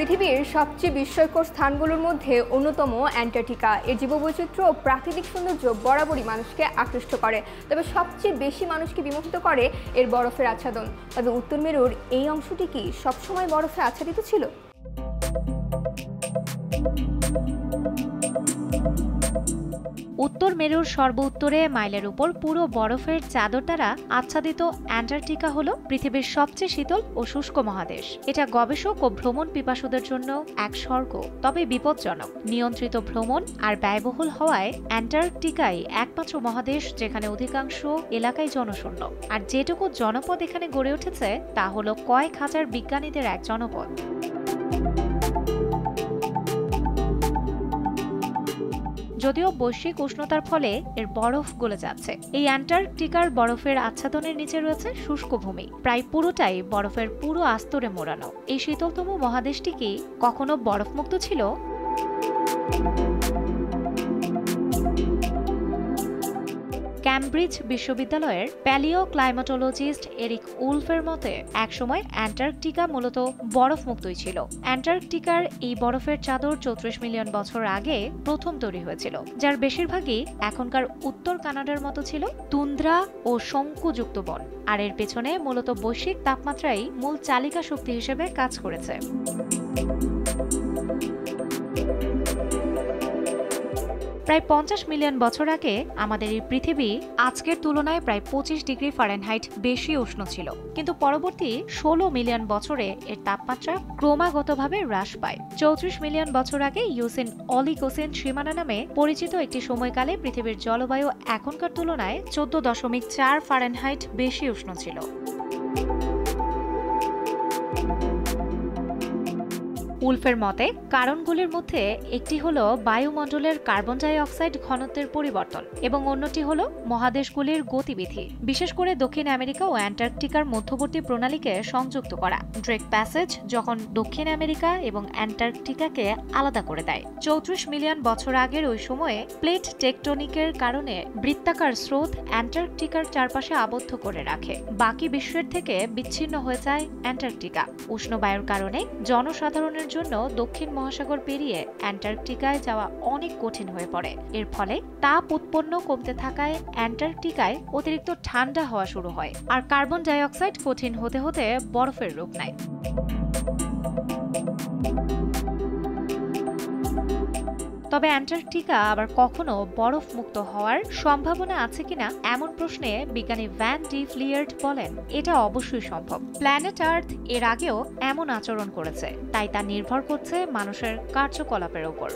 পৃথিবীর সবচেয়ে বিস্ময়কর স্থানগুলোর মধ্যে অন্যতম অ্যান্টার্কটিকা। এর জীববৈচিত্র্য ও প্রাকৃতিক সৌন্দর্য বরাবরই মানুষকে আকৃষ্ট করে, তবে সবচেয়ে বেশি মানুষকে বিমোহিত করে এর বরফের আচ্ছাদন। তবে উত্তর মেরুর এই অংশটি কি সবসময় বরফে আচ্ছাদিত ছিল? উত্তর মেরুর সর্ব উত্তরে মাইলের উপর পুরো বরফের চাদর দ্বারা আচ্ছাদিত অ্যান্টার্কটিকা হল পৃথিবীর সবচেয়ে শীতল ও শুষ্ক মহাদেশ। এটা গবেষক ও ভ্রমণ পিপাসুদের জন্য এক স্বর্গ, তবে বিপজ্জনক। নিয়ন্ত্রিত ভ্রমণ আর ব্যয়বহুল হওয়ায় অ্যান্টার্কটিকাই একমাত্র মহাদেশ যেখানে অধিকাংশ এলাকায় জনশূন্য। আর যেটুকু জনপদ এখানে গড়ে উঠেছে তা হল কয়েক হাজার বিজ্ঞানীদের এক জনপদ। যদিও বৈশ্বিক উষ্ণতার ফলে এর বরফ গলে যাচ্ছে, এই অ্যান্টার্কটিকার বরফের আচ্ছাদনের নিচে রয়েছে শুষ্ক ভূমি, প্রায় পুরোটাই বরফের পুরো আস্তরে মোড়ানো। এই শীতলতম মহাদেশটি কি কখনো বরফমুক্ত ছিল? ক্যামব্রিজ বিশ্ববিদ্যালয়ের প্যালিও ক্লাইমাটোলজিস্ট এরিক উলফের মতে একসময় অ্যান্টার্কটিকা মূলত বরফমুক্তই ছিল। অ্যান্টার্কটিকার এই বরফের চাদর 34 মিলিয়ন বছর আগে প্রথম তৈরি হয়েছিল, যার বেশিরভাগই এখনকার উত্তর কানাডার মতো ছিল তুন্দ্রা ও শঙ্কুযুক্ত বন। আর এর পেছনে মূলত বৈশ্বিক তাপমাত্রাই মূল চালিকা শক্তি হিসেবে কাজ করেছে। প্রায় 50 মিলিয়ন বছর আগে আমাদের এই পৃথিবী আজকের তুলনায় প্রায় 25 ডিগ্রি ফারেনহাইট বেশি উষ্ণ ছিল, কিন্তু পরবর্তী 16 মিলিয়ন বছরে এর তাপমাত্রা ক্রমাগতভাবে হ্রাস পায়। 34 মিলিয়ন বছর আগে ইউসিন অলিগোসিন সীমানা নামে পরিচিত একটি সময়কালে পৃথিবীর জলবায়ু এখনকার তুলনায় 14.4 ফারেনহাইট বেশি উষ্ণ ছিল। উলফের মতে কারণগুলির মধ্যে একটি হল বায়ুমণ্ডলের কার্বন ডাই অক্সাইড ঘনত্বের পরিবর্তন এবং অন্যটি হল মহাদেশগুলির গতিবিধি, বিশেষ করে দক্ষিণ আমেরিকা ও অ্যান্টার্কটিকার মধ্যবর্তী প্রণালীকে সংযুক্ত করা ড্রেক প্যাসেজ, যখন দক্ষিণ আমেরিকা এবং অ্যান্টার্কটিকাকে আলাদা করে দেয়। 34 মিলিয়ন বছর আগের ওই সময়ে প্লেট টেকটনিকের কারণে বৃত্তাকার স্রোত অ্যান্টার্কটিকার চারপাশে আবদ্ধ করে রাখে। বাকি বিশ্বের থেকে বিচ্ছিন্ন হয়ে যায় অ্যান্টার্কটিকা। উষ্ণ বায়ুর কারণে জনসাধারণের জন্য দক্ষিণ মহাসাগর পেরিয়ে অ্যান্টার্কটিকায় যাওয়া অনেক কঠিন হয়ে পড়ে। এর ফলে তাপ উৎপন্ন কমতে থাকায় অ্যান্টার্কটিকায় অতিরিক্ত ঠান্ডা হওয়া শুরু হয়, আর কার্বন ডাই অক্সাইড কঠিন হতে হতে বরফের রূপ নেয়। তবে অ্যান্টার্কটিকা আবার কখনো বরফ মুক্ত হওয়ার সম্ভাবনা আছে কিনা এমন প্রশ্নে বিজ্ঞানী ভ্যান ডি ফ্লিয়ার্ড বলেন, এটা অবশ্যই সম্ভব। প্ল্যানেট আর্থ এর আগেও এমন আচরণ করেছে, তাই তা নির্ভর করছে মানুষের কার্যকলাপের উপর।